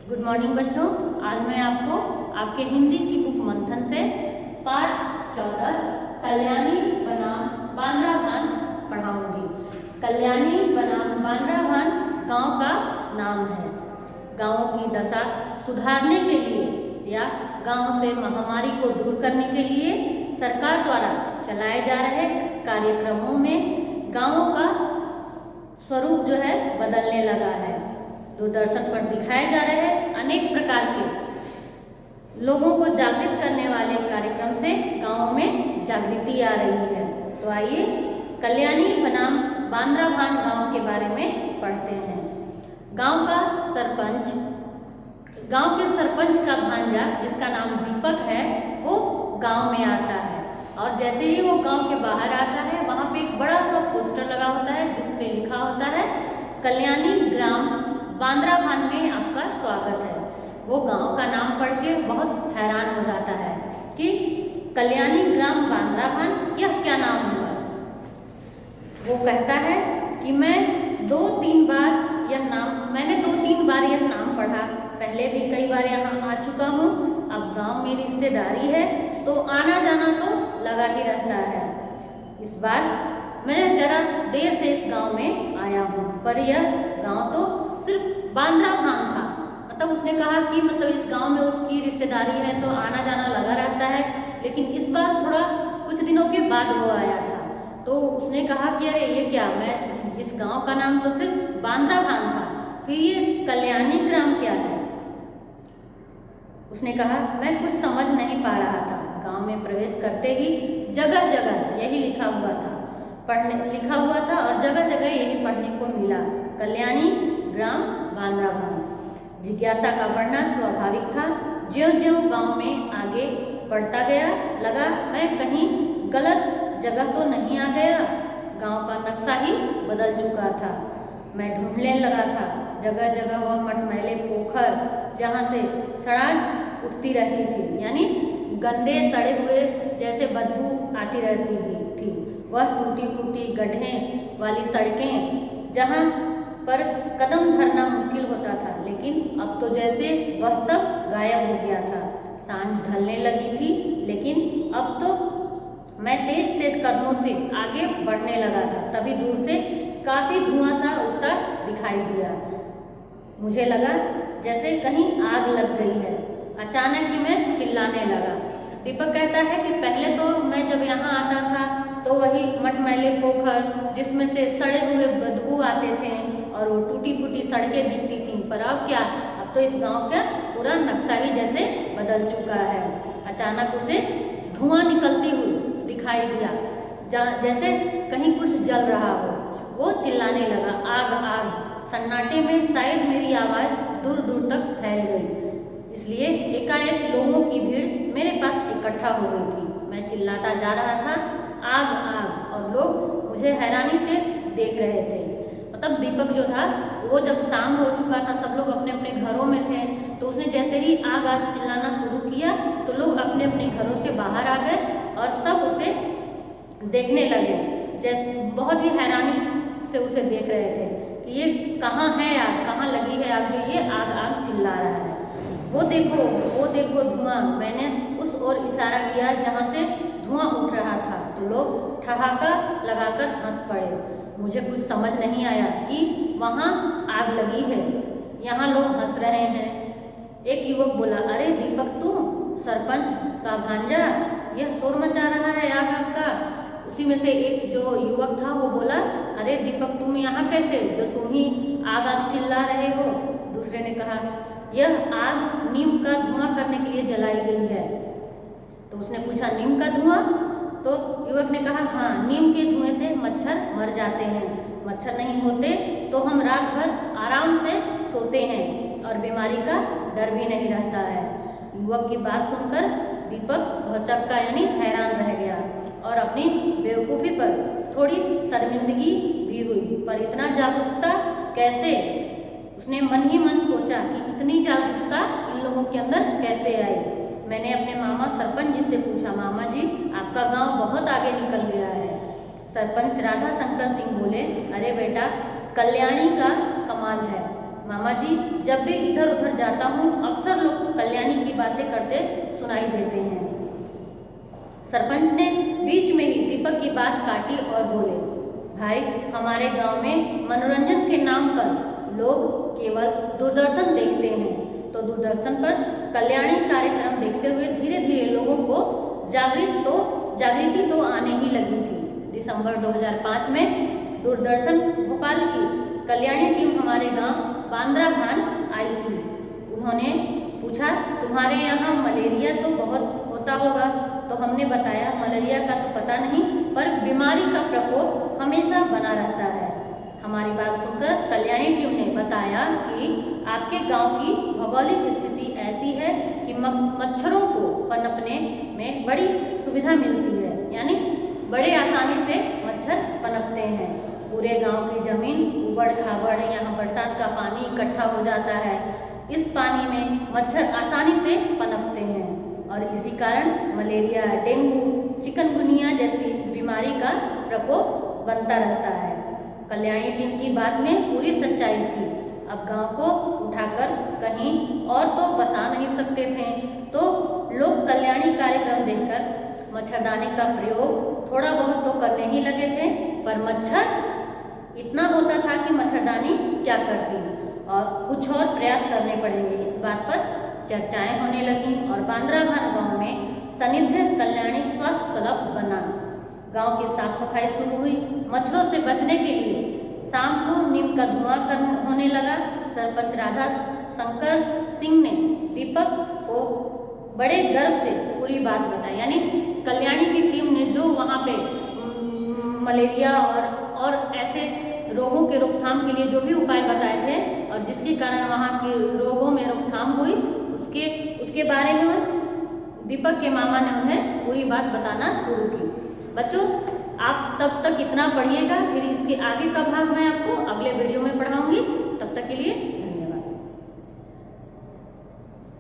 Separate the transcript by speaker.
Speaker 1: Good morning बच्चों। आज मैं आपको आपके हिंदी की बुक मंथन से पाठ 14 कल्याणी बनाम बांद्राभान पढ़ाऊंगी। कल्याणी बनाम बांद्राभान गांव का नाम है। गांवों की दशा सुधारने के लिए या गांव से महामारी को दूर करने के लिए सरकार द्वारा चलाए जा रहे कार्यक्रमों में गांवों का स्वरूप जो है बदलने लगा है। दूरदर्शन पर दिखाए जा रहे अनेक प्रकार के लोगों को जागृत करने वाले कार्यक्रम से गांवों में जागृति आ रही है। तो आइए कल्याणी बनाम बांद्राभान गांव के बारे में पढ़ते हैं। गांव का सरपंच, गांव के सरपंच का भांजा जिसका नाम दीपक है वो गांव में आता है और जैसे ही वो गांव के बाहर आता है वहाँ पे एक बड़ा सा पोस्टर लगा होता है जिसपे लिखा होता है कल्याणी ग्राम बांद्राभान में आपका स्वागत है। वो गांव का नाम पढ़ के बहुत हैरान हो जाता है कि कल्याणी ग्राम बांद्राभान यह क्या नाम हुआ। वो कहता है कि मैंने दो तीन बार यह नाम पढ़ा, पहले भी कई बार यहाँ आ चुका हूँ। अब गांव में रिश्तेदारी है तो आना जाना तो लगा ही रहता है। इस बार मैं जरा देर से इस गांव में आया हूँ, पर यह गांव तो सिर्फ बांद्राभान था। मतलब उसने कहा कि इस गांव में उसकी रिश्तेदारी है तो आना जाना लगा रहता है, लेकिन इस बार थोड़ा कुछ दिनों के बाद वो आया था तो उसने कहा कि अरे ये क्या, मैं इस गांव का नाम तो सिर्फ बांद्राभान था, फिर ये कल्याणी ग्राम क्या है। उसने कहा मैं कुछ समझ नहीं पा रहा था। गांव में प्रवेश करते ही जगह जगह यही लिखा हुआ था और जगह जगह यही पढ़ने को मिला, कल्याणी ग्राम बांद्राभान। जिज्ञासा का बढ़ना स्वाभाविक था। ज्यों-ज्यों गांव में आगे बढ़ता गया लगा मैं कहीं गलत जगह तो नहीं आ गया। गांव का नक्शा ही बदल चुका था। मैं ढूंढने लगा था जगह जगह वह मटमैले पोखर जहाँ से सड़ाहट उठती रहती थी, यानी गंदे सड़े हुए जैसे बदबू आती रहती थी। वह टूटी फूटी गड्ढें वाली सड़कें जहाँ पर कदम धरना मुश्किल होता था, लेकिन अब तो जैसे वह सब गायब हो गया था। सांझ ढलने लगी थी, लेकिन अब तो मैं तेज तेज कदमों से आगे बढ़ने लगा था। तभी दूर से काफी धुआं सा उठता दिखाई दिया। मुझे लगा जैसे कहीं आग लग गई है। अचानक ही मैं चिल्लाने लगा। दीपक कहता है कि पहले तो मैं जब यहाँ आता था तो वही मटमैले पोखर जिसमें से सड़े हुए बदबू आते थे और वो टूटी फूटी सड़कें दिखती थीं, पर अब क्या, अब तो इस गांव का पूरा नक्शा ही जैसे बदल चुका है। अचानक उसे धुआं निकलती हुई दिखाई दिया, जैसे कहीं कुछ जल रहा हो। वो चिल्लाने लगा, आग आग। सन्नाटे में शायद मेरी आवाज़ दूर दूर तक फैल गई, इसलिए एकाएक लोगों की भीड़ मेरे पास इकट्ठा हो गई थी। मैं चिल्लाता जा रहा था, आग आग, और लोग मुझे हैरानी से देख रहे थे। दीपक जो था वो जब शाम हो चुका था, सब लोग अपने अपने घरों में थे, तो उसने जैसे ही आग आग चिल्लाना शुरू किया तो लोग अपने अपने घरों से बाहर आ गए और सब उसे देखने लगे, जैसे बहुत ही हैरानी से उसे देख रहे थे कि ये कहाँ है आग, कहाँ लगी है आग जो ये आग आग चिल्ला रहा है। वो देखो धुआं। मैंने उस ओर इशारा किया जहाँ से धुआं उठ रहा था, तो लोग ठहाका लगाकर हंस पड़े। मुझे कुछ समझ नहीं आया कि वहाँ आग लगी है, यहाँ लोग हंस रहे हैं। एक युवक बोला, अरे दीपक तुम सरपंच का भांजा, यह शोर मचा रहा है आग आग का। उसी में से एक जो युवक था वो बोला, अरे दीपक तुम यहाँ कैसे, जो तुम ही आग आग चिल्ला रहे हो। दूसरे ने कहा, यह आग नीम का धुआं करने के लिए जलाई गई है। तो उसने पूछा, नीम का धुआं? तो युवक ने कहा, हाँ, नीम के धुएं से मच्छर मर जाते हैं। मच्छर नहीं होते तो हम रात भर आराम से सोते हैं और बीमारी का डर भी नहीं रहता है। युवक की बात सुनकर दीपक भौचक्का यानी हैरान रह गया और अपनी बेवकूफ़ी पर थोड़ी शर्मिंदगी भी हुई। पर इतना जागरूकता कैसे? उसने मन ही मन सोचा कि इतनी जागरूकता इन लोगों के अंदर कैसे आई। मैंने अपने मामा सरपंच जी से पूछा, मामा जी आपका गांव बहुत आगे निकल गया है। सरपंच राधा शंकर सिंह बोले, अरे बेटा कल्याणी का कमाल है, मामा जी, जब भी इधर उधर जाता हूँ अक्सर लोग कल्याणी की बातें करते सुनाई देते हैं। सरपंच ने बीच में ही दीपक की बात काटी और बोले, भाई, हमारे गांव में मनोरंजन के नाम पर लोग केवल दूरदर्शन देखते हैं, तो दूरदर्शन पर कल्याणी कार्यक्रम देखते हुए धीरे धीरे लोगों को जागृति तो आने ही लगी थी। दिसंबर 2005 में दूरदर्शन भोपाल की कल्याणी टीम हमारे गांव बांद्रा भान आई थी। उन्होंने पूछा, तुम्हारे यहाँ मलेरिया तो बहुत होता होगा? तो हमने बताया, मलेरिया का तो पता नहीं, पर बीमारी का प्रकोप हमेशा बना रहता है। हमारी बात सुनकर कल्याणी टीम ने बताया कि आपके गांव की भौगोलिक स्थिति ऐसी है कि मच्छरों को पनपने में बड़ी सुविधा मिलती है, यानी बड़े आसानी से मच्छर पनपते हैं। पूरे गांव की जमीन उबड़ खाबड़, यहाँ बरसात का पानी इकट्ठा हो जाता है। इस पानी में मच्छर आसानी से पनपते हैं और इसी कारण मलेरिया, डेंगू, चिकनगुनिया जैसी बीमारी का प्रकोप बनता रहता है। कल्याणी टीम की बात में पूरी सच्चाई थी। अब गांव को उठाकर कहीं और तो बसा नहीं सकते थे, तो लोग कल्याणी कार्यक्रम देखकर मच्छरदानी का प्रयोग थोड़ा बहुत तो करने ही लगे थे, पर मच्छर इतना होता था कि मच्छरदानी क्या करती, और कुछ और प्रयास करने पड़ेंगे। इस बात पर चर्चाएं होने लगीं और बांद्रा भान गांव में सानिध्य कल्याणी स्वास्थ्य क्लब बना। गांव की साफ सफाई शुरू हुई। मच्छरों से बचने के लिए शाम को नीम का धुआं होने लगा। सरपंच राधा शंकर सिंह ने दीपक को बड़े गर्व से पूरी बात बताई, यानी कल्याणी की टीम ने जो वहाँ पे मलेरिया और ऐसे रोगों के रोकथाम के लिए जो भी उपाय बताए थे और जिसके कारण वहाँ के रोगों में रोकथाम हुई, उसके बारे में दीपक के मामा ने उन्हें पूरी बात बताना शुरू की। बच्चों, आप तब तक इतना पढ़िएगा, फिर इसके आगे का भाग मैं आपको अगले वीडियो में पढ़ाऊंगी। तब तक के लिए